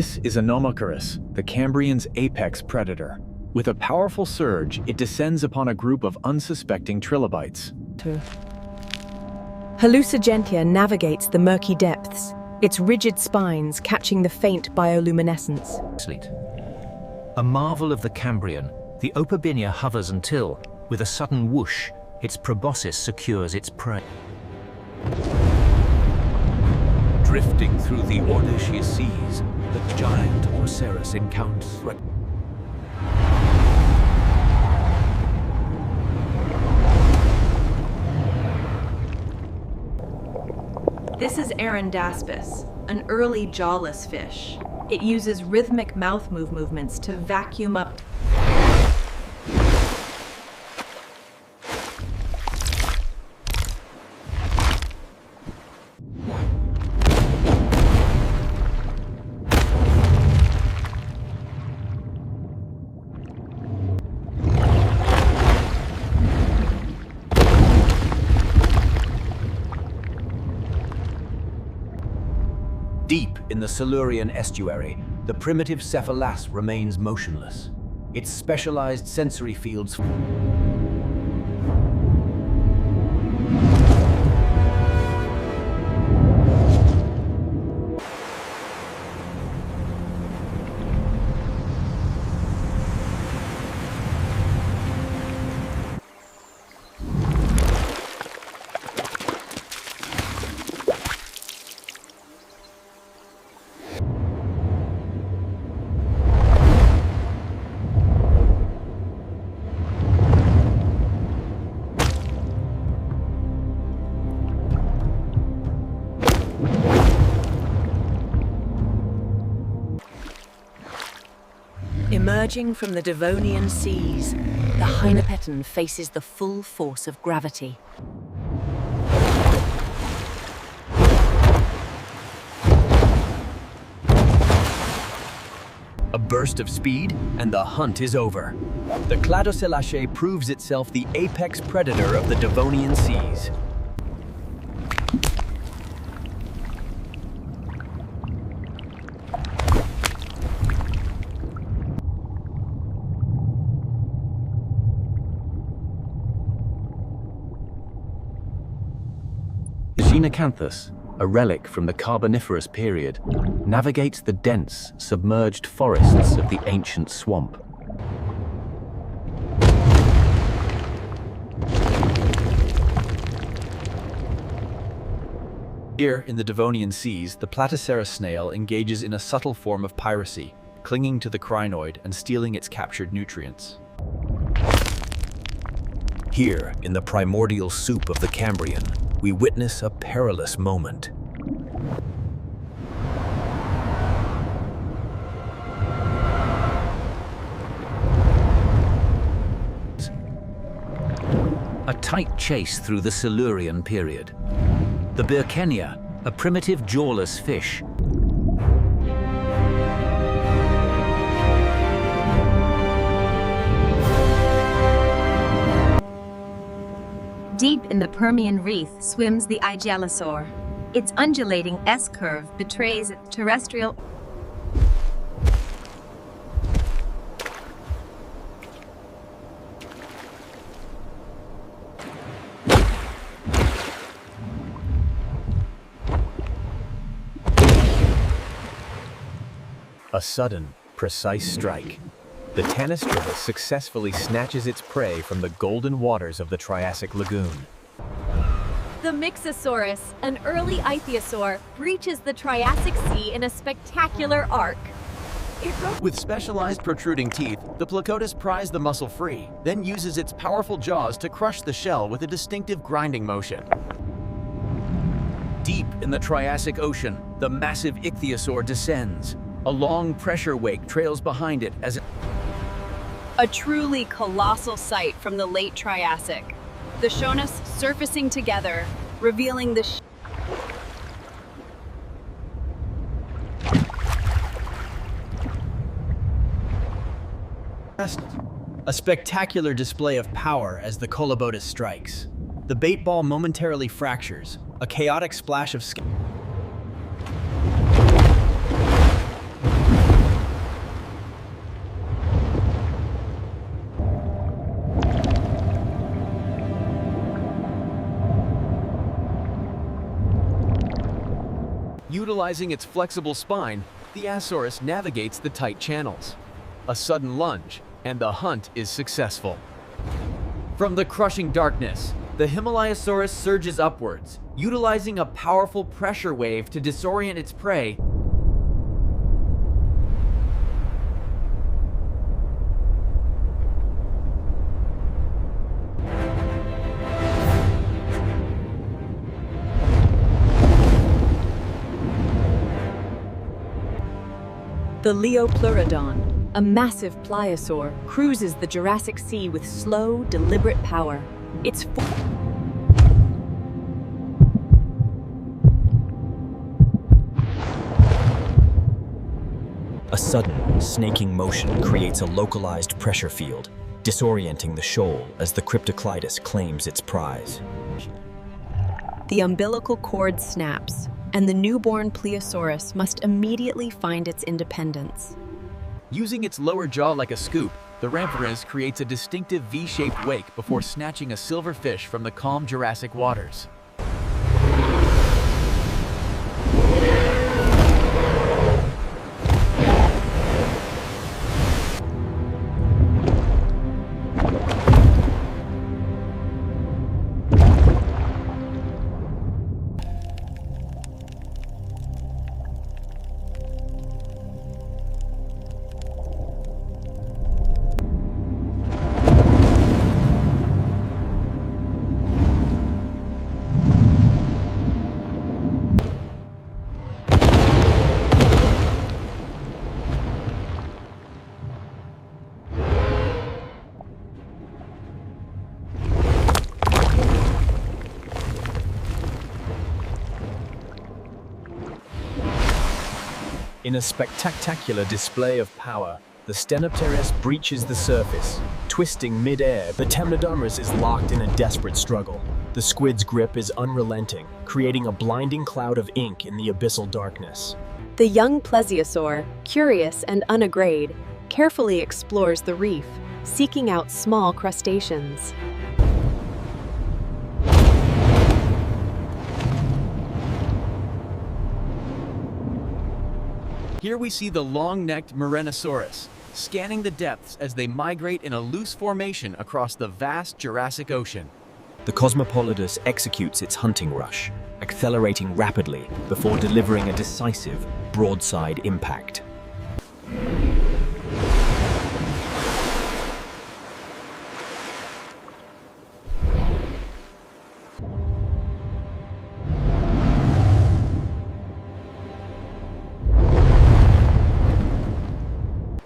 This is Anomalocaris, the Cambrian's apex predator. With a powerful surge, it descends upon a group of unsuspecting trilobites. Hallucigentia navigates the murky depths, its rigid spines catching the faint bioluminescence. A marvel of the Cambrian, the Opabinia hovers until, with a sudden whoosh, its proboscis secures its prey. Drifting through the Ordocious seas, the giant Mosasaurus encounters. This is Arandaspis, an early jawless fish. It uses rhythmic mouth movements to vacuum up. Deep in the Silurian estuary, the primitive cephalass remains motionless. Its specialized sensory fields Emerging from the Devonian seas, the Hynopeton faces the full force of gravity. a burst of speed, and the hunt is over. The Cladocelache proves itself the apex predator of the Devonian seas. Xenacanthus, a relic from the Carboniferous period, navigates the dense, submerged forests of the ancient swamp. Here, in the Devonian seas, the Platycerus snail engages in a subtle form of piracy, clinging to the crinoid and stealing its captured nutrients. Here, in the primordial soup of the Cambrian, we witness a perilous moment. A tight chase through the Silurian period. The Birkenia, a primitive jawless fish, Deep in the Permian Reef swims the Ichthyosaur. Its undulating S-curve betrays its terrestrial. A sudden, precise strike. The Tanistria successfully snatches its prey from the golden waters of the Triassic lagoon. The Mosasaurus, an early Ichthyosaur, breaches the Triassic Sea in a spectacular arc. With specialized protruding teeth, the Plesiosaurus pries the muscle free, then uses its powerful jaws to crush the shell with a distinctive grinding motion. Deep in the Triassic Ocean, the massive Ichthyosaur descends. A long pressure wake trails behind it as it... A truly colossal sight from the late Triassic. The Shonas surfacing together, revealing the A spectacular display of power as the Colobodus strikes. The bait ball momentarily fractures, a chaotic splash of skin. Utilizing its flexible spine, the Asaurus navigates the tight channels. A sudden lunge, and the hunt is successful. From the crushing darkness, the Himalayasaurus surges upwards, utilizing a powerful pressure wave to disorient its prey. The Leopleurodon, a massive pliosaur, cruises the Jurassic Sea with slow, deliberate power. Its A sudden, snaking motion creates a localized pressure field, disorienting the shoal as the Cryptoclydus claims its prize. The umbilical cord snaps, and the newborn Plesiosaurus must immediately find its independence. Using its lower jaw like a scoop, the Rhamphorhynchus creates a distinctive V-shaped wake before snatching a silver fish from the calm Jurassic waters. In a spectacular display of power, the Stenopteris breaches the surface. Twisting mid-air, the Temnodomerus is locked in a desperate struggle. The squid's grip is unrelenting, creating a blinding cloud of ink in the abyssal darkness. The young Plesiosaur, curious and unagrade, carefully explores the reef, seeking out small crustaceans. Here we see the long-necked Murenosaurus, scanning the depths as they migrate in a loose formation across the vast Jurassic Ocean. The Cosmopolitus executes its hunting rush, accelerating rapidly before delivering a decisive, broadside impact.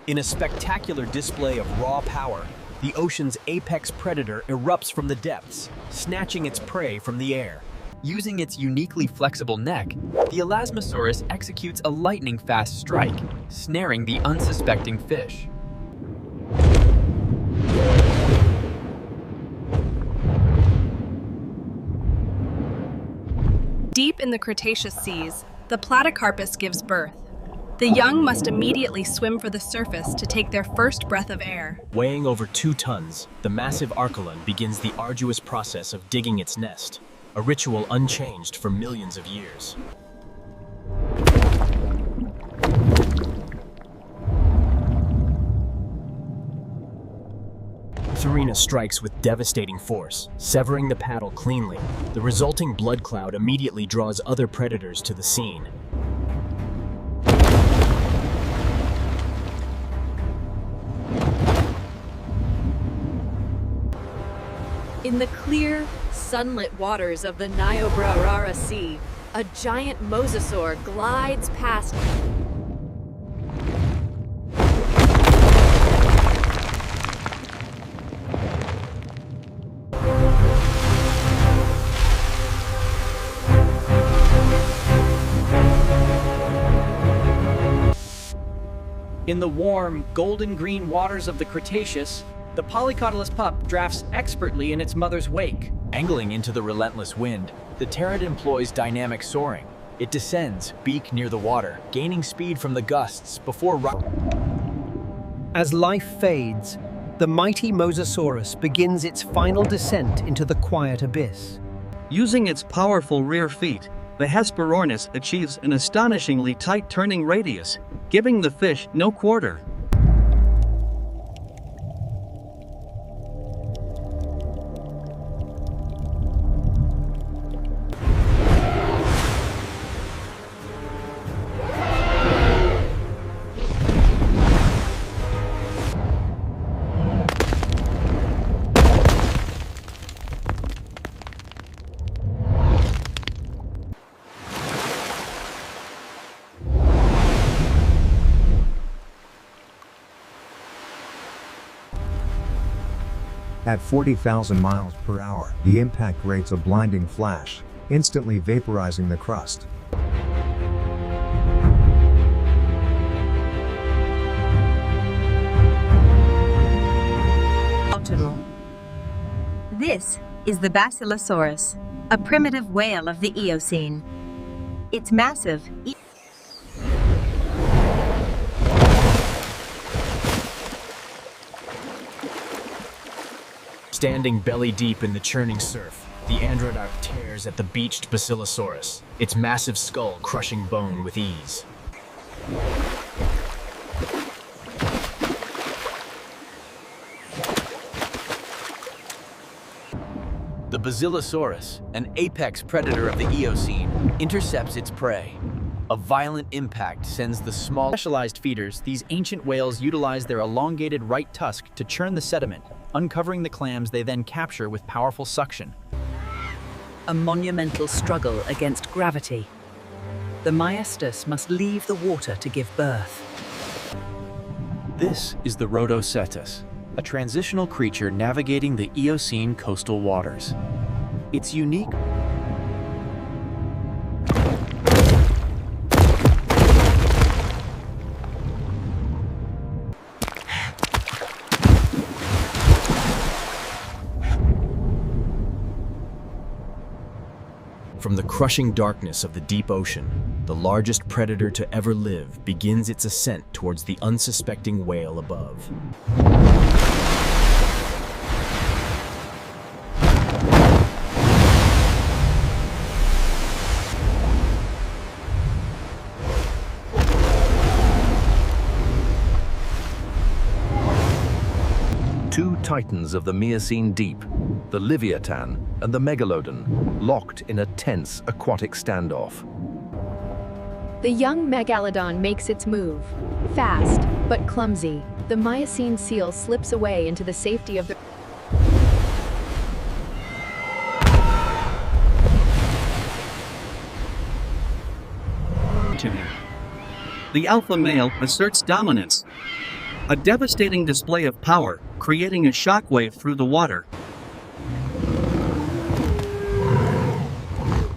In a spectacular display of raw power, the ocean's apex predator erupts from the depths, snatching its prey from the air. Using its uniquely flexible neck, the Elasmosaurus executes a lightning-fast strike, snaring the unsuspecting fish. Deep in the Cretaceous seas, the Platycarpus gives birth. The young must immediately swim for the surface to take their first breath of air. Weighing over 2 tons, the massive Archelon begins the arduous process of digging its nest, a ritual unchanged for millions of years. Serena strikes with devastating force, severing the paddle cleanly. The resulting blood cloud immediately draws other predators to the scene. In the clear, sunlit waters of the Niobrara Sea, a giant mosasaur glides past. In the warm, golden-green waters of the Cretaceous, the polycotyledonous pup drafts expertly in its mother's wake. Angling into the relentless wind, the pterid employs dynamic soaring. It descends, beak near the water, gaining speed from the gusts before As life fades, the mighty Mosasaurus begins its final descent into the quiet abyss. Using its powerful rear feet, the Hesperornis achieves an astonishingly tight turning radius, giving the fish no quarter. At 40,000 miles per hour, the impact creates a blinding flash, instantly vaporizing the crust. This is the Basilosaurus, a primitive whale of the Eocene. It's massive. Standing belly deep in the churning surf, the Androdarch tears at the beached Basilosaurus, its massive skull crushing bone with ease. The Basilosaurus, an apex predator of the Eocene, intercepts its prey. A violent impact sends the small specialized feeders. These ancient whales utilize their elongated right tusk to churn the sediment, uncovering the clams they then capture with powerful suction. A monumental struggle against gravity. The Majestic must leave the water to give birth. This is the Rhodocetus, a transitional creature navigating the Eocene coastal waters. Its unique From the crushing darkness of the deep ocean, the largest predator to ever live begins its ascent towards the unsuspecting whale above. Two titans of the Miocene deep, the Leviathan and the Megalodon, locked in a tense aquatic standoff. The young Megalodon makes its move. Fast, but clumsy, the Miocene seal slips away into the safety of the... The alpha male asserts dominance. A devastating display of power, creating a shockwave through the water.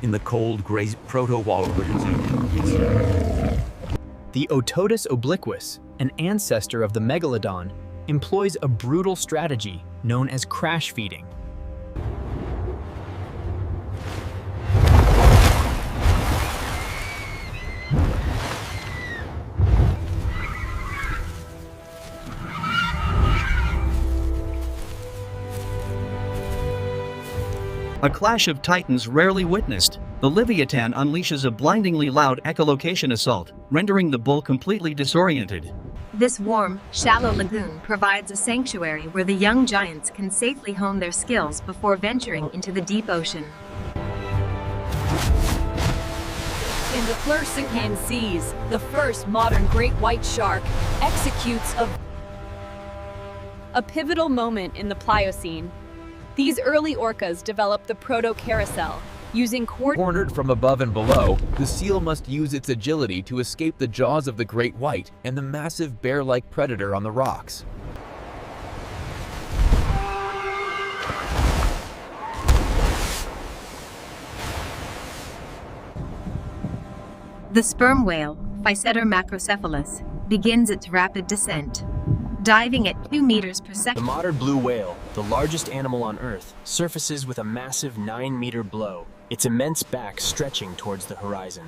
in the cold gray proto-walrus. The Ototus obliquus, an ancestor of the Megalodon, employs a brutal strategy known as crash feeding. A clash of titans rarely witnessed, the Leviathan unleashes a blindingly loud echolocation assault, rendering the bull completely disoriented. This warm, shallow lagoon provides a sanctuary where the young giants can safely hone their skills before venturing into the deep ocean. In the Plesiosaurus seas, the first modern great white shark executes a pivotal moment in the Pliocene. These early orcas developed the proto-carousel, using cornered from above and below, the seal must use its agility to escape the jaws of the great white and the massive bear-like predator on the rocks. The sperm whale, Physeter macrocephalus, begins its rapid descent. Diving at 2 meters per second. The modern blue whale, the largest animal on Earth, surfaces with a massive 9-meter blow, its immense back stretching towards the horizon.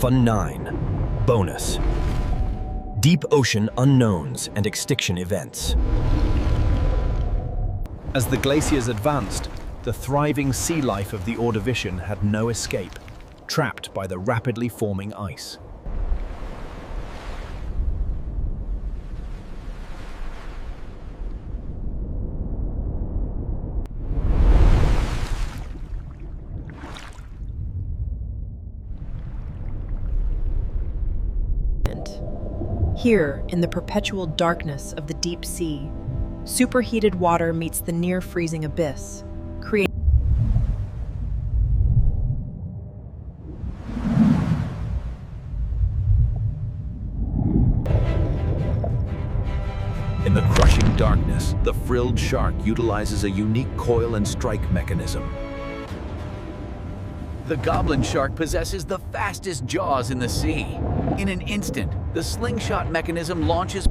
Fun 9. Bonus. Deep ocean unknowns and extinction events. As the glaciers advanced, the thriving sea life of the Ordovician had no escape, trapped by the rapidly forming ice. Here, in the perpetual darkness of the deep sea, superheated water meets the near-freezing abyss, creating In the crushing darkness, the frilled shark utilizes a unique coil and strike mechanism. The goblin shark possesses the fastest jaws in the sea. In an instant, the slingshot mechanism launches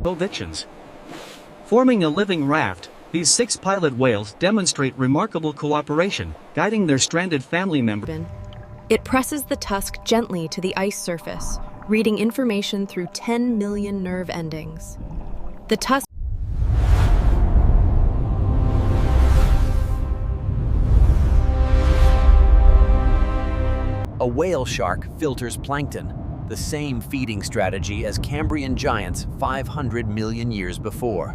Ovictions. Forming a living raft, these 6 pilot whales demonstrate remarkable cooperation, guiding their stranded family members. It presses the tusk gently to the ice surface, reading information through 10 million nerve endings. The tusk A whale shark filters plankton, the same feeding strategy as Cambrian giants 500 million years before.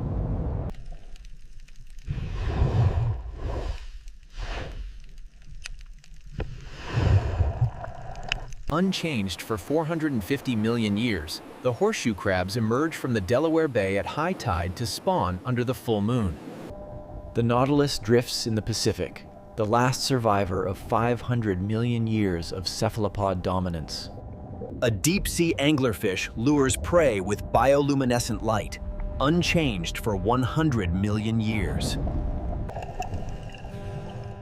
Unchanged for 450 million years, the horseshoe crabs emerge from the Delaware Bay at high tide to spawn under the full moon. The Nautilus drifts in the Pacific, the last survivor of 500 million years of cephalopod dominance. A deep-sea anglerfish lures prey with bioluminescent light, unchanged for 100 million years.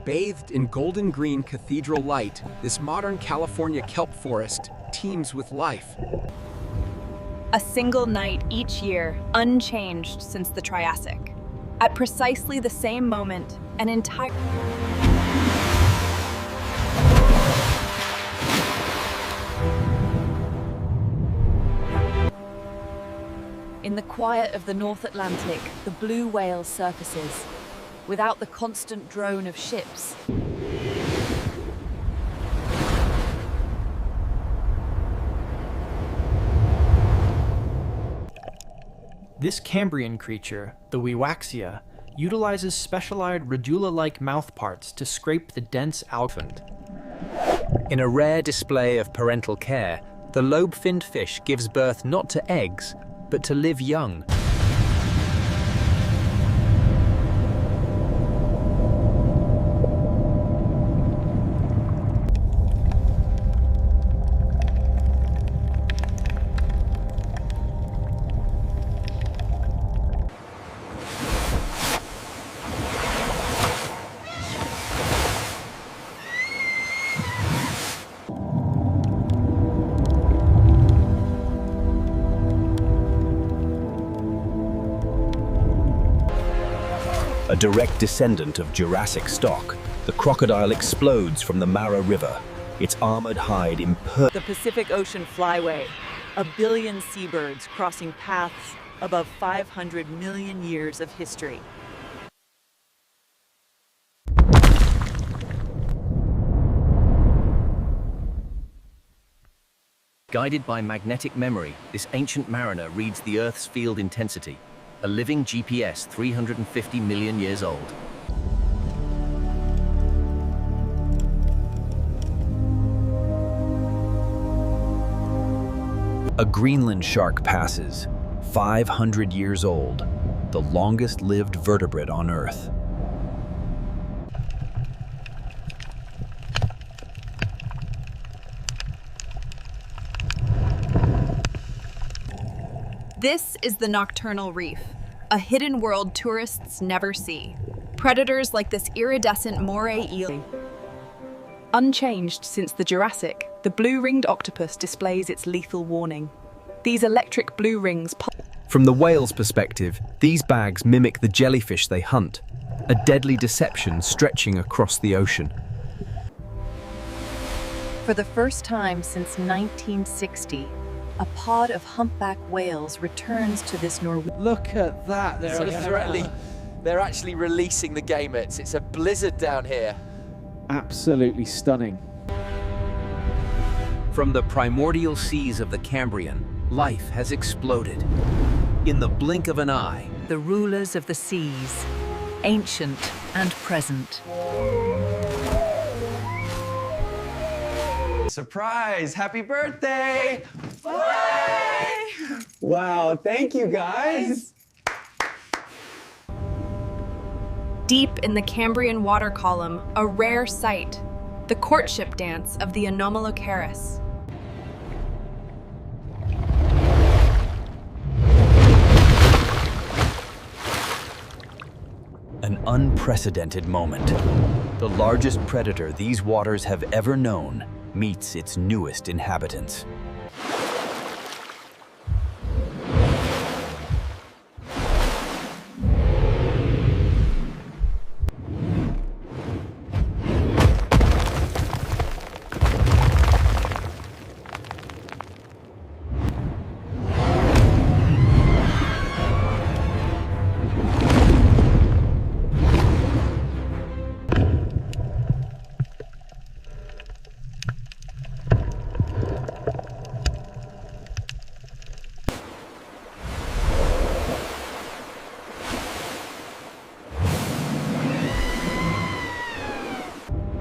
Bathed in golden green cathedral light, this modern California kelp forest teems with life. A single night each year, unchanged since the Triassic. At precisely the same moment, an entire... In the quiet of the North Atlantic, the blue whale surfaces, without the constant drone of ships. This Cambrian creature, the Wiwaxia, utilizes specialized radula-like mouthparts to scrape the dense alpha. In a rare display of parental care, the lobe-finned fish gives birth not to eggs, but to live young. A direct descendant of Jurassic stock, the crocodile explodes from the Mara River, its armored hide The Pacific Ocean Flyway, a billion seabirds crossing paths above 500 million years of history. Guided by magnetic memory, this ancient mariner reads the Earth's field intensity, a living GPS 350 million years old. A Greenland shark passes, 500 years old, the longest-lived vertebrate on Earth. This is the nocturnal reef, a hidden world tourists never see. Predators like this iridescent moray eel. Unchanged since the Jurassic, the blue-ringed octopus displays its lethal warning. These electric blue rings From the whale's perspective, these bags mimic the jellyfish they hunt, a deadly deception stretching across the ocean. For the first time since 1960, a pod of humpback whales returns to this Norwegian. Look at that. They're actually releasing the gametes. It's a blizzard down here. Absolutely stunning. From the primordial seas of the Cambrian, life has exploded. In the blink of an eye, The rulers of the seas, ancient and present. Surprise! Happy birthday! Wow, thank you guys. Deep in the Cambrian water column, a rare sight, the courtship dance of the Anomalocaris. an unprecedented moment. The largest predator these waters have ever known meets its newest inhabitants.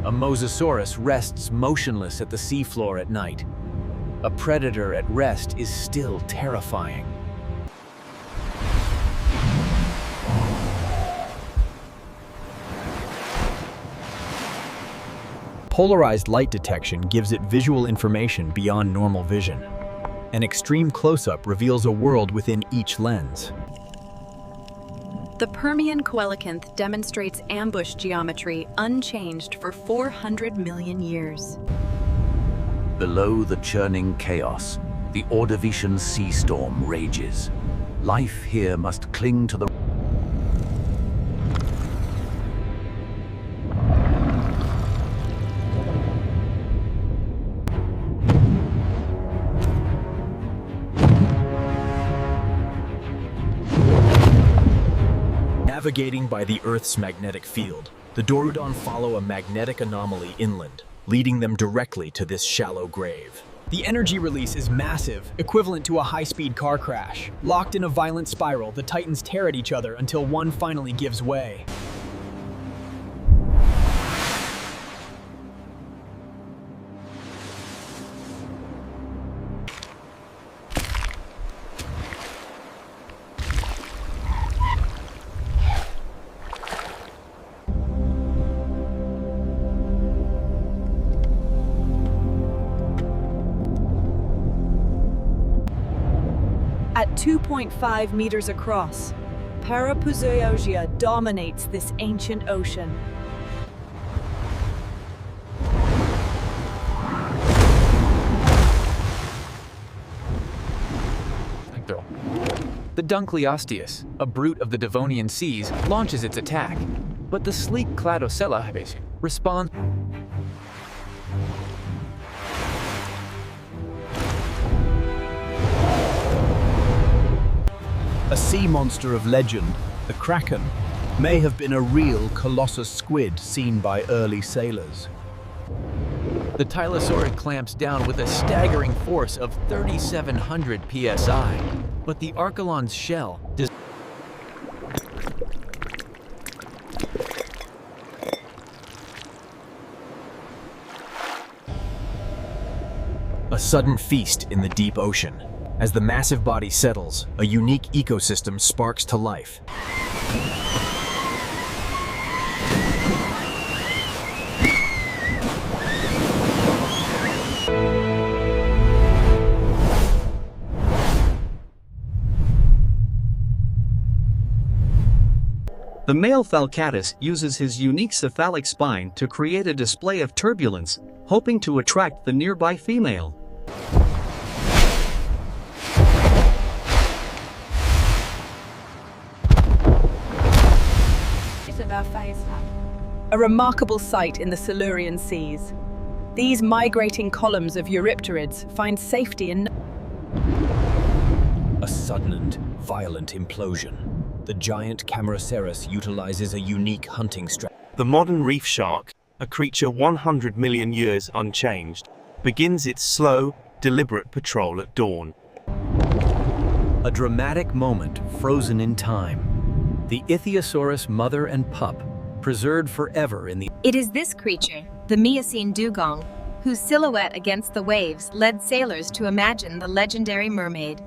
A Mosasaurus rests motionless at the seafloor at night. A predator at rest is still terrifying. Polarized light detection gives it visual information beyond normal vision. An extreme close-up reveals a world within each lens. The Permian coelacanth demonstrates ambush geometry unchanged for 400 million years. Below the churning chaos, the Ordovician sea storm rages. Life here must cling to the Navigating by the Earth's magnetic field, the Dorudon follow a magnetic anomaly inland, leading them directly to this shallow grave. The energy release is massive, equivalent to a high-speed car crash. Locked in a violent spiral, the titans tear at each other until one finally gives way. At 2.5 meters across, Paleozoic dominates this ancient ocean. The Dunkleosteus, a brute of the Devonian seas, launches its attack, but the sleek Cladocella responds. A sea monster of legend, the Kraken, may have been a real colossus squid seen by early sailors. The Paleozoic clamps down with a staggering force of 3,700 psi, but the Archelon's shell does. A sudden feast in the deep ocean. As the massive body settles, a unique ecosystem sparks to life. The male Falcatus uses his unique cephalic spine to create a display of turbulence, hoping to attract the nearby female. a remarkable sight in the Silurian seas. These migrating columns of Eurypterids find safety in A sudden and violent implosion. The giant Cambrian utilizes a unique hunting strategy. The modern reef shark, a creature 100 million years unchanged, begins its slow, deliberate patrol at dawn. A dramatic moment frozen in time. The Ichthyosaurus mother and pup, preserved forever in the... It is this creature, the Miocene dugong, whose silhouette against the waves led sailors to imagine the legendary mermaid.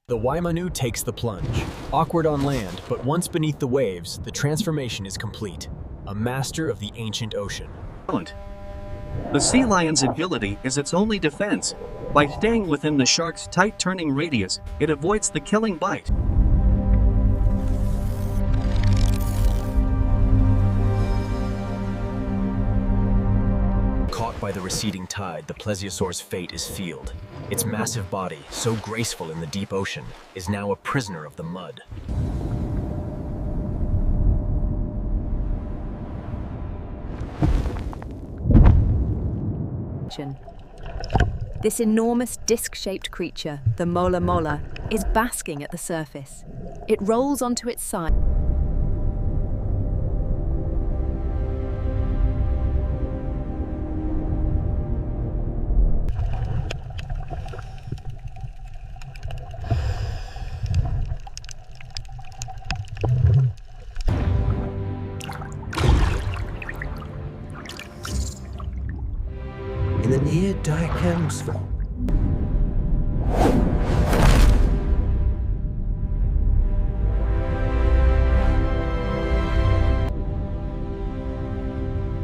The Waimanu takes the plunge. Awkward on land, but once beneath the waves, the transformation is complete. A master of the ancient ocean. The sea lion's agility is its only defense. By staying within the shark's tight turning radius, it avoids the killing bite. Caught by the receding tide, the Plesiosaur's fate is sealed. Its massive body, so graceful in the deep ocean, is now a prisoner of the mud. This enormous disc-shaped creature, the mola mola, is basking at the surface. It rolls onto its side. In the near Dinosaur.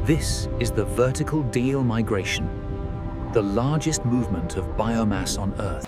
This is the vertical diel migration, the largest movement of biomass on Earth.